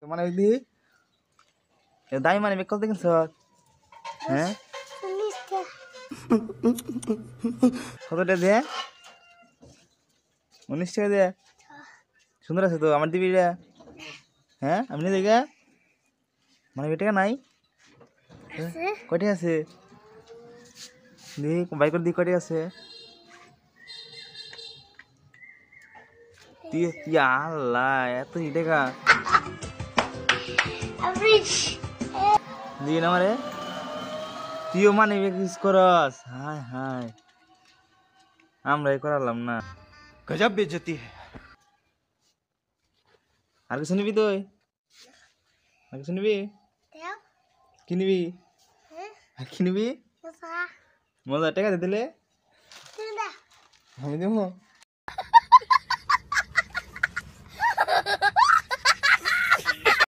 মানে দি দাই মানে মেকল দেখেন স্যার হ্যাঁ কতটা দে 19 টাকা দে সুন্দর আছে তো আমার দিবি রে হ্যাঁ আমি নিয়ে দেখে মানে টাকা নাই কয়টা আছে দি বাইক দি কয়টা আছে তুই আল্লাহ এত টাকা দিন আমারে তুইও মানে ইউজ করস হায় হায় আমরাই করালাম না गजब बेइज्जती है আর কিছু নিবি তুই আর কিছু নিবি কি নিবি আর কি নিবি মজা টাকা দিয়ে দিলে আমি দেবো